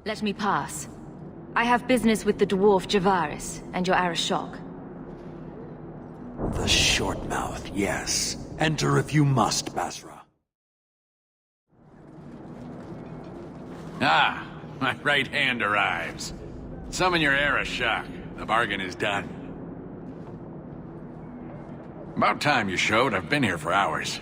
Let me pass. I have business with the dwarf Javaris and your Arashok. The short mouth, yes. Enter if you must, Basra. Ah, my right hand arrives. Summon your Arashok. The bargain is done. About time you showed. I've been here for hours.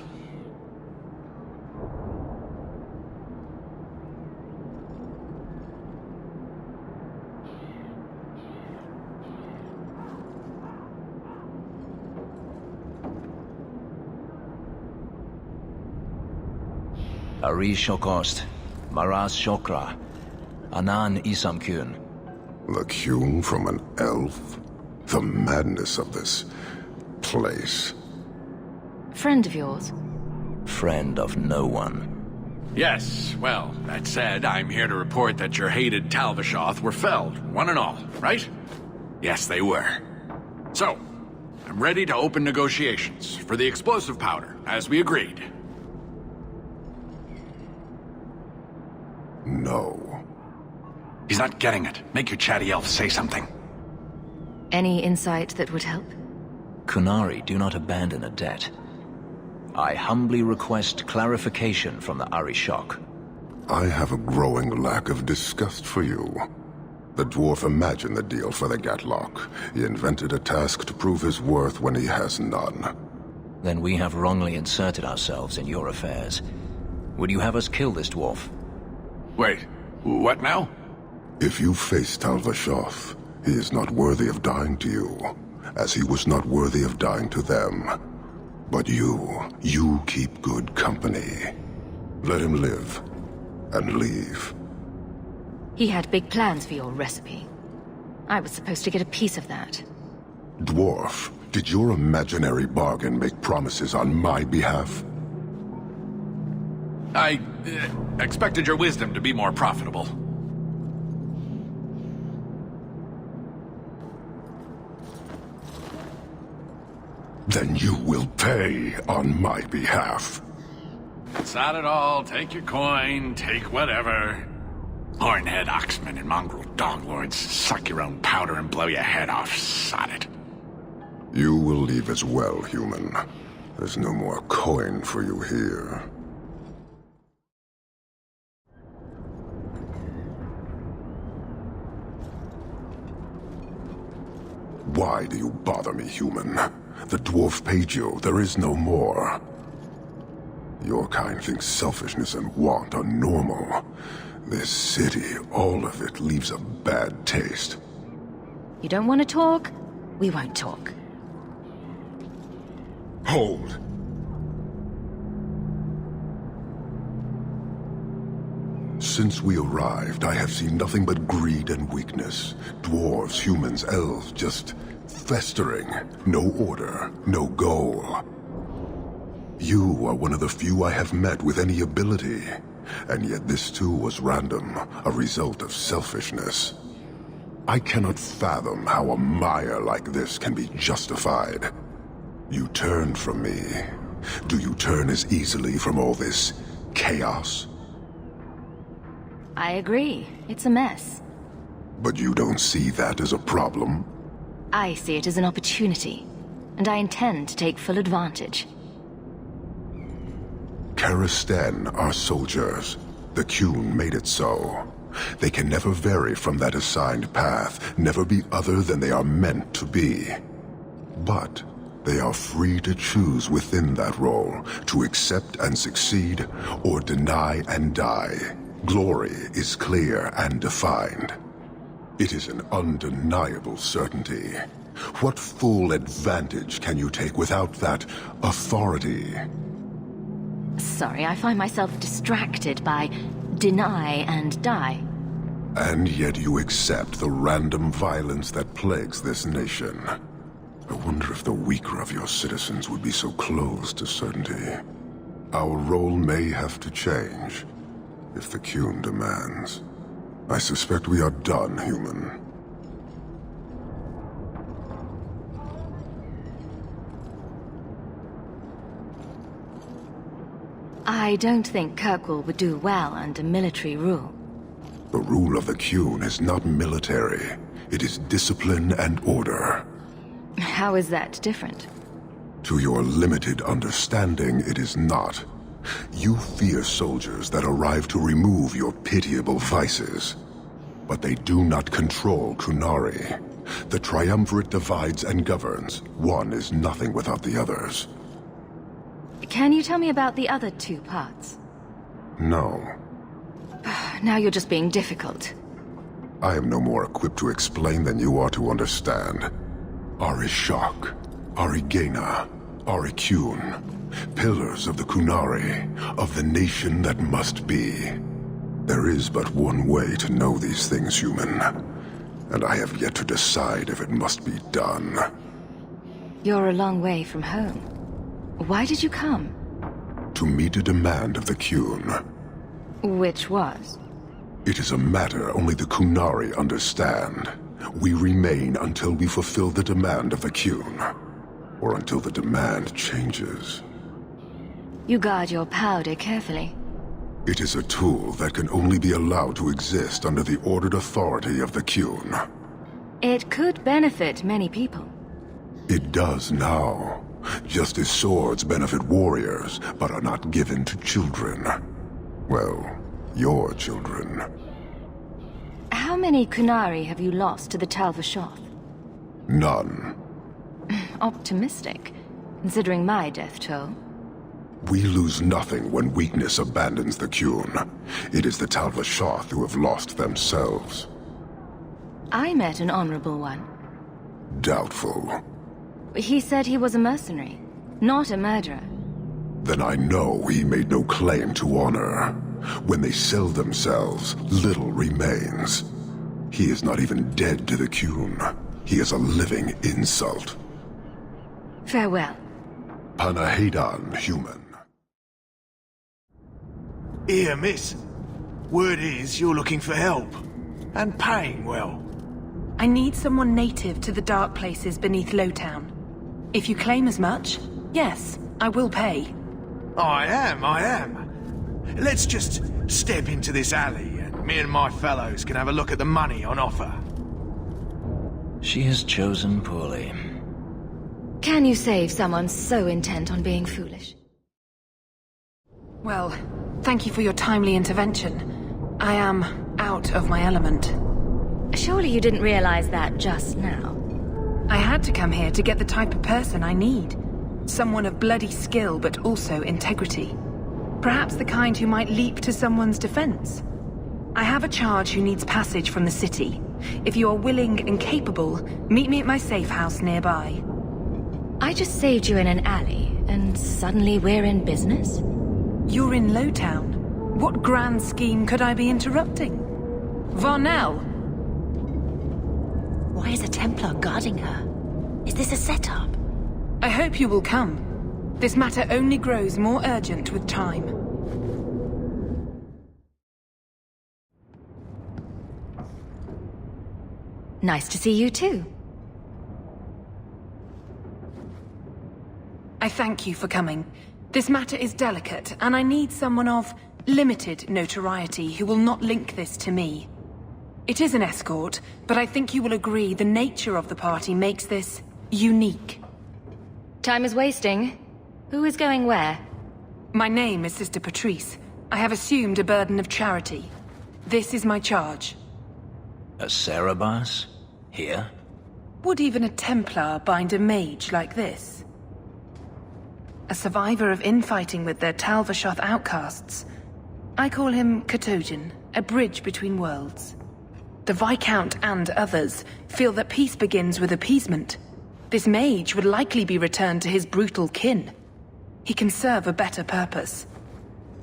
Ari Shokost, Maras Shokra, Anan Isamkun. The Kyun from an elf? The madness of this place. Friend of yours? Friend of no one. Yes, well, that said, I'm here to report that your hated Talvishoth were felled, one and all, right? Yes, they were. So, I'm ready to open negotiations for the explosive powder, as we agreed. No. He's not getting it. Make your chatty elf say something. Any insight that would help? Qunari do not abandon a debt. I humbly request clarification from the Arishok. I have a growing lack of disgust for you. The dwarf imagined the deal for the Gatlock. He invented a task to prove his worth when he has none. Then we have wrongly inserted ourselves in your affairs. Would you have us kill this dwarf? Wait, what now? If you face Talvishoth, he is not worthy of dying to you, as he was not worthy of dying to them. But you keep good company. Let him live, and leave. He had big plans for your recipe. I was supposed to get a piece of that. Dwarf, did your imaginary bargain make promises on my behalf? I expected your wisdom to be more profitable. Then you will pay on my behalf. It's not at all. Take your coin, take whatever. Hornhead oxmen and mongrel donglords suck your own powder and blow your head off. Sod it. You will leave as well, human. There's no more coin for you here. Why do you bother me, human? The dwarf paid you. There is no more. Your kind thinks selfishness and want are normal. This city, all of it, leaves a bad taste. You don't want to talk? We won't talk. Hold! Since we arrived, I have seen nothing but greed and weakness. Dwarves, humans, elves, just festering. No order, no goal. You are one of the few I have met with any ability. And yet this too was random, a result of selfishness. I cannot fathom how a mire like this can be justified. You turned from me. Do you turn as easily from all this chaos? I agree. It's a mess. But you don't see that as a problem? I see it as an opportunity, and I intend to take full advantage. Karisten are soldiers. The Qun made it so. They can never vary from that assigned path, never be other than they are meant to be. But they are free to choose within that role, to accept and succeed, or deny and die. Glory is clear and defined. It is an undeniable certainty. What full advantage can you take without that authority? Sorry, I find myself distracted by deny and die. And yet you accept the random violence that plagues this nation. I wonder if the weaker of your citizens would be so close to certainty. Our role may have to change, if the Qun demands. I suspect we are done, human. I don't think Kirkwall would do well under military rule. The rule of the Qun is not military. It is discipline and order. How is that different? To your limited understanding, it is not. You fear soldiers that arrive to remove your pitiable vices. But they do not control Qunari. The triumvirate divides and governs. One is nothing without the others. Can you tell me about the other two parts? No. Now you're just being difficult. I am no more equipped to explain than you are to understand. Arishak, Arigena, Ariqun, pillars of the Qunari, of the nation that must be. There is but one way to know these things, human, and I have yet to decide if it must be done. You're a long way from home. Why did you come? To meet a demand of the Qun. Which was? It is a matter only the Qunari understand. We remain until we fulfill the demand of the Qun, or until the demand changes. You guard your powder carefully. It is a tool that can only be allowed to exist under the ordered authority of the Qun. It could benefit many people. It does now. Just as swords benefit warriors, but are not given to children. Well, your children. How many Qunari have you lost to the Tal-Vashoth? None. Optimistic, considering my death toll. We lose nothing when weakness abandons the Qun. It is the Tal-Vashoth who have lost themselves. I met an honorable one. Doubtful. He said he was a mercenary, not a murderer. Then I know he made no claim to honor. When they sell themselves, little remains. He is not even dead to the Qun. He is a living insult. Farewell. Panahedan, human. Here, miss. Word is you're looking for help. And paying well. I need someone native to the dark places beneath Lowtown. If you claim as much, yes, I will pay. I am. Let's just step into this alley and me and my fellows can have a look at the money on offer. She has chosen poorly. Can you save someone so intent on being foolish? Well, thank you for your timely intervention. I am out of my element. Surely you didn't realize that just now. I had to come here to get the type of person I need. Someone of bloody skill, but also integrity. Perhaps the kind who might leap to someone's defense. I have a charge who needs passage from the city. If you are willing and capable, meet me at my safe house nearby. I just saved you in an alley, and suddenly we're in business? You're in Lowtown. What grand scheme could I be interrupting? Varnell! Why is a Templar guarding her? Is this a setup? I hope you will come. This matter only grows more urgent with time. Nice to see you too. I thank you for coming. This matter is delicate, and I need someone of limited notoriety who will not link this to me. It is an escort, but I think you will agree the nature of the party makes this unique. Time is wasting. Who is going where? My name is Sister Patrice. I have assumed a burden of charity. This is my charge. A Cerebas? Here? Would even a Templar bind a mage like this? A survivor of infighting with their Tal-Vashoth outcasts. I call him Katojan, a bridge between worlds. The Viscount and others feel that peace begins with appeasement. This mage would likely be returned to his brutal kin. He can serve a better purpose.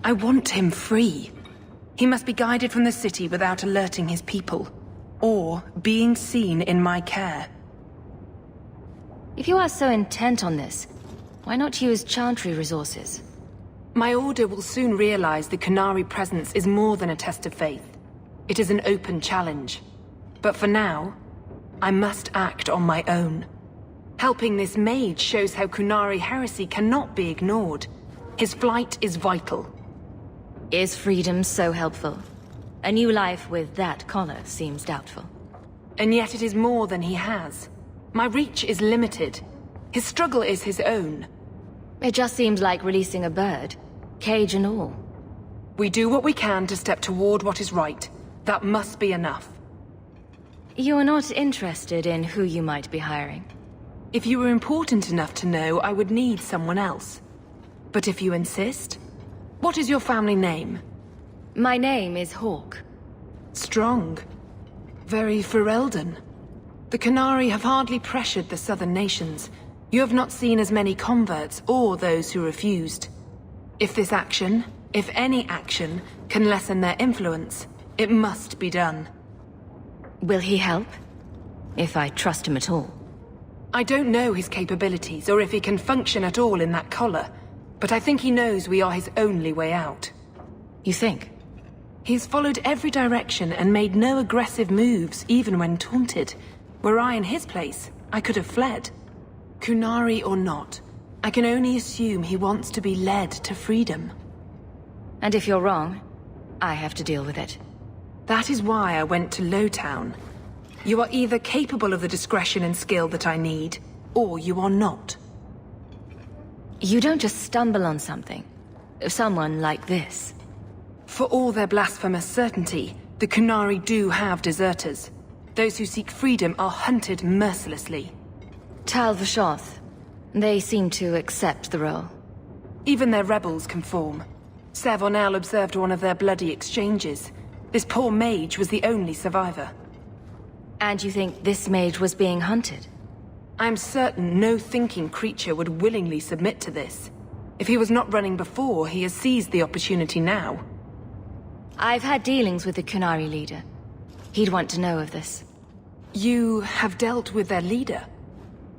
I want him free. He must be guided from the city without alerting his people, or being seen in my care. If you are so intent on this, why not use Chantry resources? My order will soon realize the Qunari presence is more than a test of faith. It is an open challenge. But for now, I must act on my own. Helping this mage shows how Qunari heresy cannot be ignored. His flight is vital. Is freedom so helpful? A new life with that collar seems doubtful. And yet it is more than he has. My reach is limited. His struggle is his own. It just seems like releasing a bird, cage and all. We do what we can to step toward what is right. That must be enough. You're not interested in who you might be hiring? If you were important enough to know, I would need someone else. But if you insist... What is your family name? My name is Houk. Strong. Very Ferelden. The Qunari have hardly pressured the southern nations. You have not seen as many converts or those who refused. If this action, if any action, can lessen their influence, it must be done. Will he help? If I trust him at all. I don't know his capabilities or if he can function at all in that collar, but I think he knows we are his only way out. You think? He's followed every direction and made no aggressive moves, even when taunted. Were I in his place, I could have fled. Qunari or not, I can only assume he wants to be led to freedom. And if you're wrong, I have to deal with it. That is why I went to Lowtown. You are either capable of the discretion and skill that I need, or you are not. You don't just stumble on something. Someone like this. For all their blasphemous certainty, the Qunari do have deserters. Those who seek freedom are hunted mercilessly. Tal Vashoth. They seem to accept the role. Even their rebels conform. Savonel observed one of their bloody exchanges. This poor mage was the only survivor. And you think this mage was being hunted? I'm certain no thinking creature would willingly submit to this. If he was not running before, he has seized the opportunity now. I've had dealings with the Qunari leader. He'd want to know of this. You have dealt with their leader?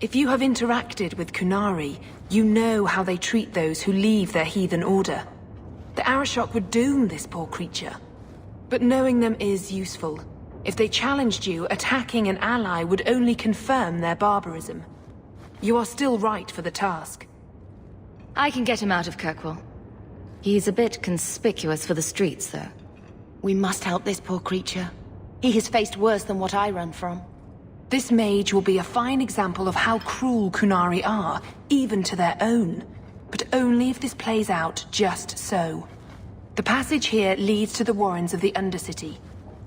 If you have interacted with Qunari, you know how they treat those who leave their heathen order. The Arashok would doom this poor creature. But knowing them is useful. If they challenged you, attacking an ally would only confirm their barbarism. You are still right for the task. I can get him out of Kirkwall. He's a bit conspicuous for the streets, though. We must help this poor creature. He has faced worse than what I run from. This mage will be a fine example of how cruel Qunari are, even to their own. But only if this plays out just so. The passage here leads to the warrens of the Undercity.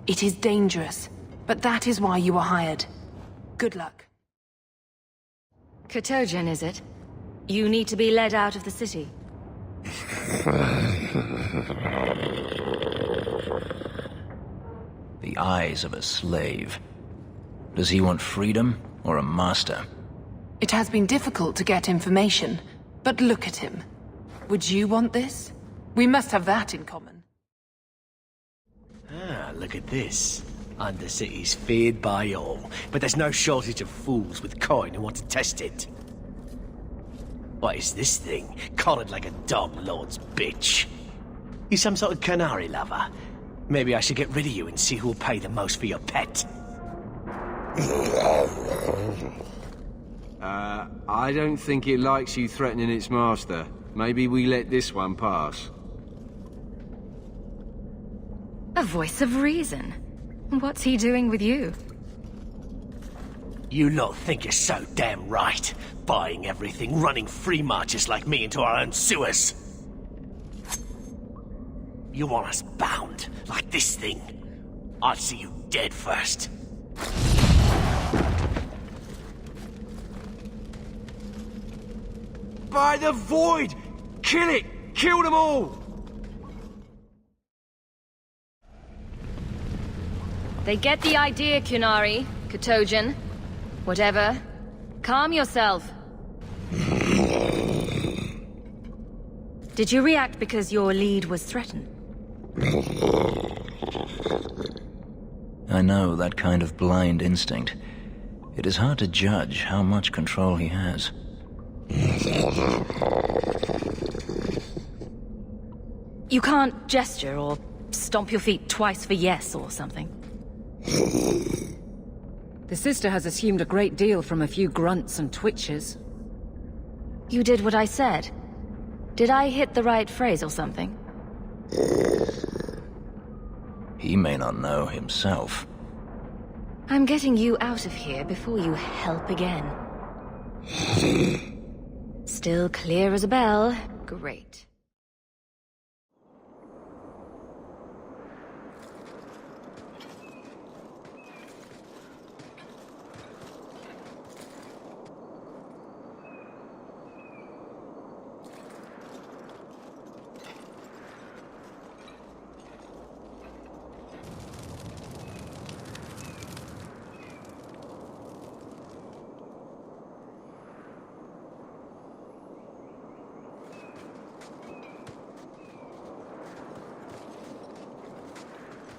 It is dangerous, but that is why you are hired. Good luck. Katojan, is it? You need to be led out of the city. The eyes of a slave. Does he want freedom or a master? It has been difficult to get information, but look at him. Would you want this? We must have that in common. Ah, look at this. Undercity's feared by all, but there's no shortage of fools with coin who want to test it. What is this thing? Collared like a dog lord's bitch. You some sort of Qunari lover? Maybe I should get rid of you and see who will pay the most for your pet. I don't think it likes you threatening its master. Maybe we let this one pass. A voice of reason. What's he doing with you? You lot think you're so damn right. Buying everything, running free marches like me into our own sewers. You want us bound, like this thing? I'd see you dead first. By the void! Kill it! Kill them all! They get the idea, Qunari, Katojan. Whatever. Calm yourself. Did you react because your lead was threatened? I know that kind of blind instinct. It is hard to judge how much control he has. You can't gesture or stomp your feet twice for yes or something. The sister has assumed a great deal from a few grunts and twitches. You did what I said. Did I hit the right phrase or something? He may not know himself. I'm getting you out of here before you help again. Still clear as a bell. Great.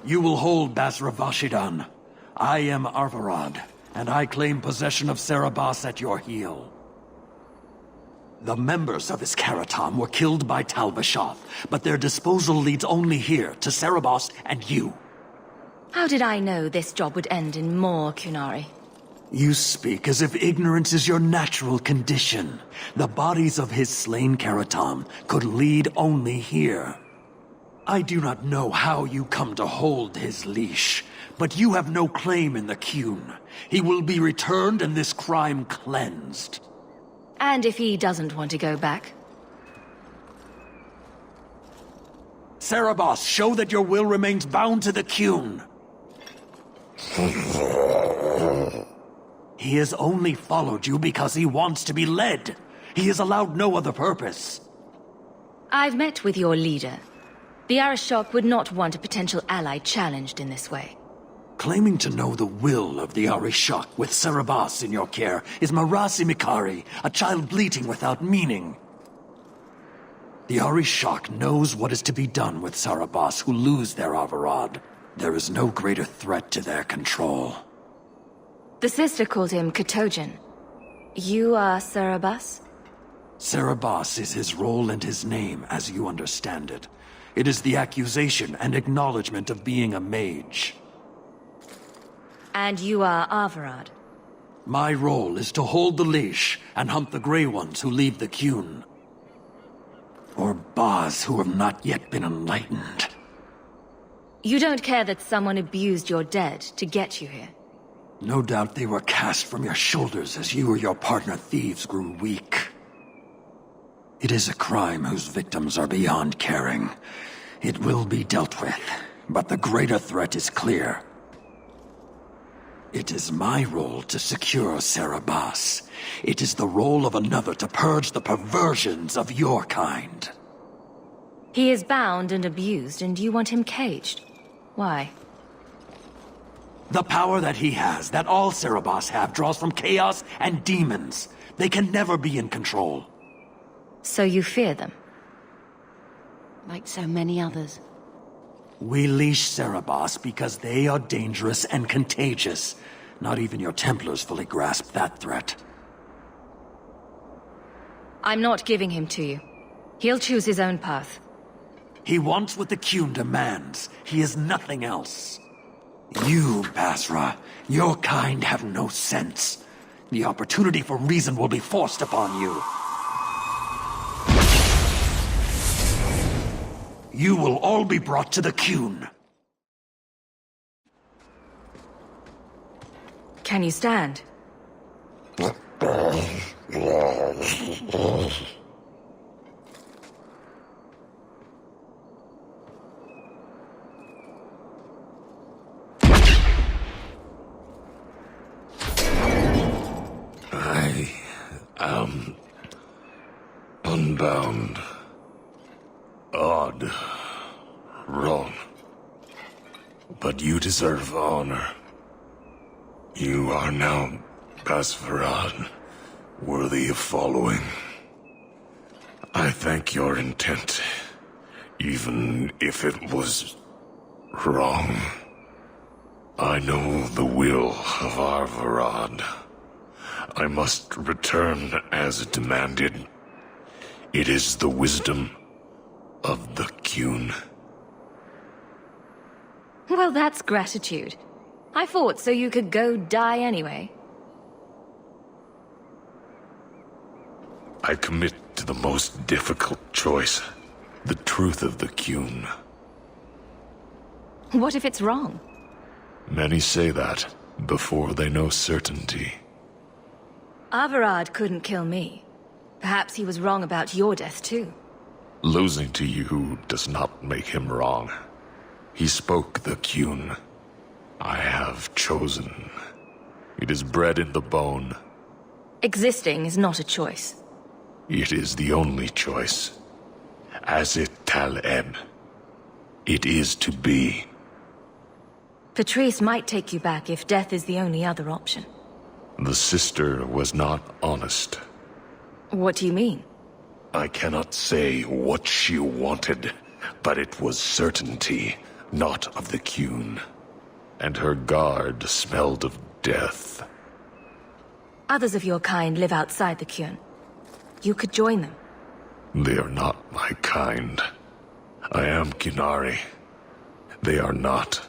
You will hold Basra Vashidan. I am Arvarad, and I claim possession of Serabas at your heel. The members of his Karatam were killed by Tal-Vashoth, but their disposal leads only here, to Serabas and you. How did I know this job would end in more qunari? You speak as if ignorance is your natural condition. The bodies of his slain Karatam could lead only here. I do not know how you come to hold his leash, but you have no claim in the Qun. He will be returned and this crime cleansed. And if he doesn't want to go back? Serabas, show that your will remains bound to the Qun. He has only followed you because he wants to be led. He is allowed no other purpose. I've met with your leader. The Arishok would not want a potential ally challenged in this way. Claiming to know the will of the Arishok with Serabas in your care is Marasi Mikari, a child bleating without meaning. The Arishok knows what is to be done with Serabas who lose their Arvarad. There is no greater threat to their control. The sister called him Katojan. You are Serabas? Serabas is his role and his name, as you understand it. It is the accusation and acknowledgement of being a mage. And you are Arvarad? My role is to hold the leash and hunt the Grey Ones who leave the Qun. Or Baz who have not yet been enlightened. You don't care that someone abused your dead to get you here? No doubt they were cast from your shoulders as you or your partner thieves grew weak. It is a crime whose victims are beyond caring. It will be dealt with, but the greater threat is clear. It is my role to secure Serabas. It is the role of another to purge the perversions of your kind. He is bound and abused, and you want him caged. Why? The power that he has, that all Serabas have, draws from chaos and demons. They can never be in control. So you fear them? Like so many others. We leash Serabas because they are dangerous and contagious. Not even your Templars fully grasp that threat. I'm not giving him to you. He'll choose his own path. He wants what the Qun demands. He is nothing else. You, Basra, your kind have no sense. The opportunity for reason will be forced upon you. You will all be brought to the Qun. Can you stand? I am unbound. Odd. Wrong. But you deserve honor. You are now Basvarad, worthy of following. I thank your intent, even if it was wrong. I know the will of Arvarad. I must return as demanded. It is the wisdom of the Qun. Well, that's gratitude. I fought so you could go die anyway. I commit to the most difficult choice, the truth of the Qun. What if it's wrong? Many say that before they know certainty. Averard couldn't kill me. Perhaps he was wrong about your death, too. Losing to you does not make him wrong. He spoke the qun. I have chosen. It is bred in the bone. Existing is not a choice. It is the only choice. As it tal eb. It is to be. Patrice might take you back if death is the only other option. The sister was not honest. What do you mean? I cannot say what she wanted, but it was certainty, not of the qun. And her guard smelled of death. Others of your kind live outside the qun. You could join them. They are not my kind. I am qunari. They are not.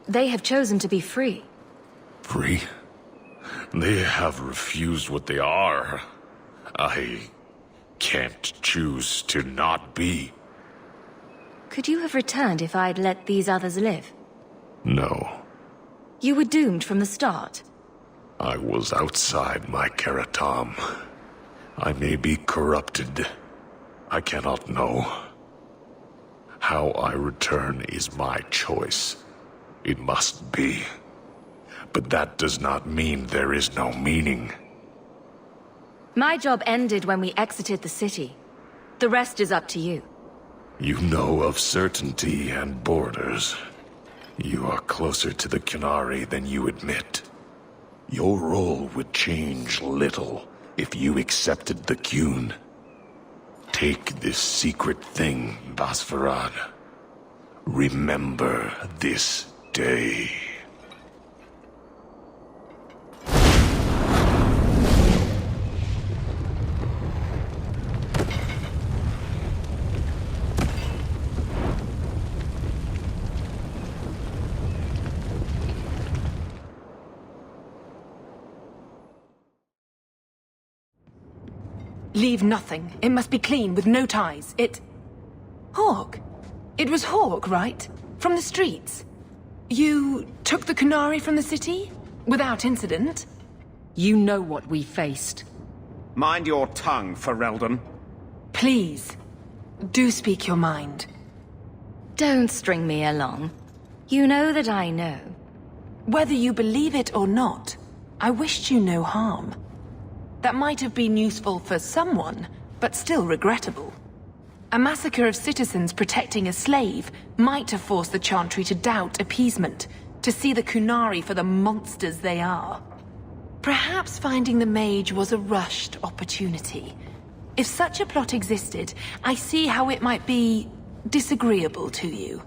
They have chosen to be free. Free? They have refused what they are. I can't choose to not be. Could you have returned if I'd let these others live? No. You were doomed from the start. I was outside my keratam. I may be corrupted. I cannot know. How I return is my choice. It must be. But that does not mean there is no meaning. My job ended when we exited the city. The rest is up to you. You know of certainty and borders. You are closer to the qunari than you admit. Your role would change little if you accepted the qun. Take this secret thing, Basfarad. Remember this day. Leave nothing. It must be clean, with no ties. Houk? It was Houk, right? From the streets? You took the qunari from the city? Without incident? You know what we faced. Mind your tongue, Ferelden. Please, do speak your mind. Don't string me along. You know that I know. Whether you believe it or not, I wished you no harm. That might have been useful for someone, but still regrettable. A massacre of citizens protecting a slave might have forced the Chantry to doubt appeasement, to see the qunari for the monsters they are. Perhaps finding the mage was a rushed opportunity. If such a plot existed, I see how it might be disagreeable to you.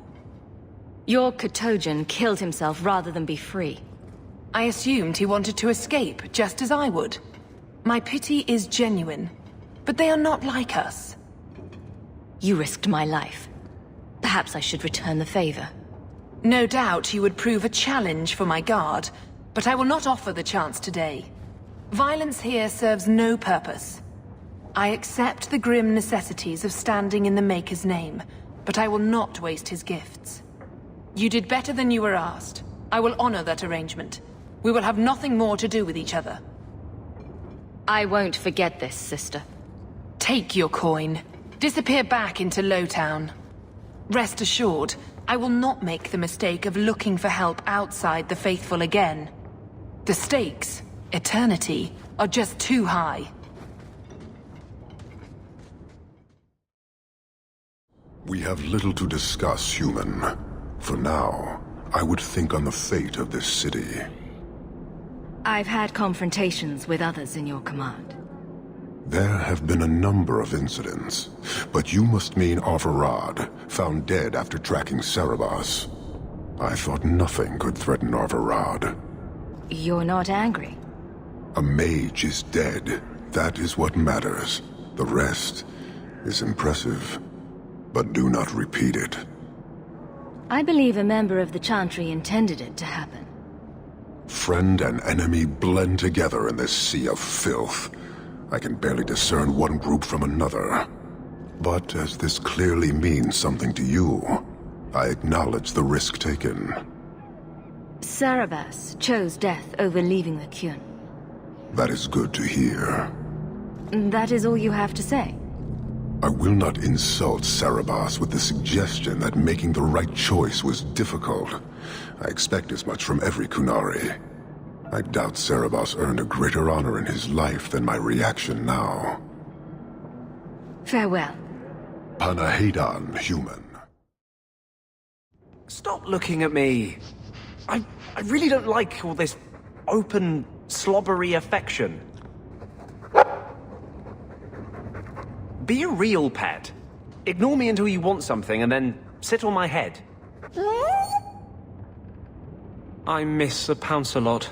Your Katojan killed himself rather than be free. I assumed he wanted to escape, just as I would. My pity is genuine, but they are not like us. You risked my life. Perhaps I should return the favor. No doubt you would prove a challenge for my guard, but I will not offer the chance today. Violence here serves no purpose. I accept the grim necessities of standing in the Maker's name, but I will not waste his gifts. You did better than you were asked. I will honor that arrangement. We will have nothing more to do with each other. I won't forget this, sister. Take your coin. Disappear back into Lowtown. Rest assured, I will not make the mistake of looking for help outside the faithful again. The stakes, eternity, are just too high. We have little to discuss, human. For now, I would think on the fate of this city. I've had confrontations with others in your command. There have been a number of incidents, but you must mean Arvarad, found dead after tracking Cerebos. I thought nothing could threaten Arvarad. You're not angry? A mage is dead. That is what matters. The rest is impressive, but do not repeat it. I believe a member of the Chantry intended it to happen. Friend and enemy blend together in this sea of filth. I can barely discern one group from another. But as this clearly means something to you, I acknowledge the risk taken. Sarabas chose death over leaving the Qun. That is good to hear. That is all you have to say? I will not insult Sarabas with the suggestion that making the right choice was difficult. I expect as much from every qunari. I doubt Sarabas earned a greater honor in his life than my reaction now. Farewell. Panahedan, human. Stop looking at me. I really don't like all this open, slobbery affection. Be a real pet. Ignore me until you want something and then sit on my head. I miss the pounce a lot.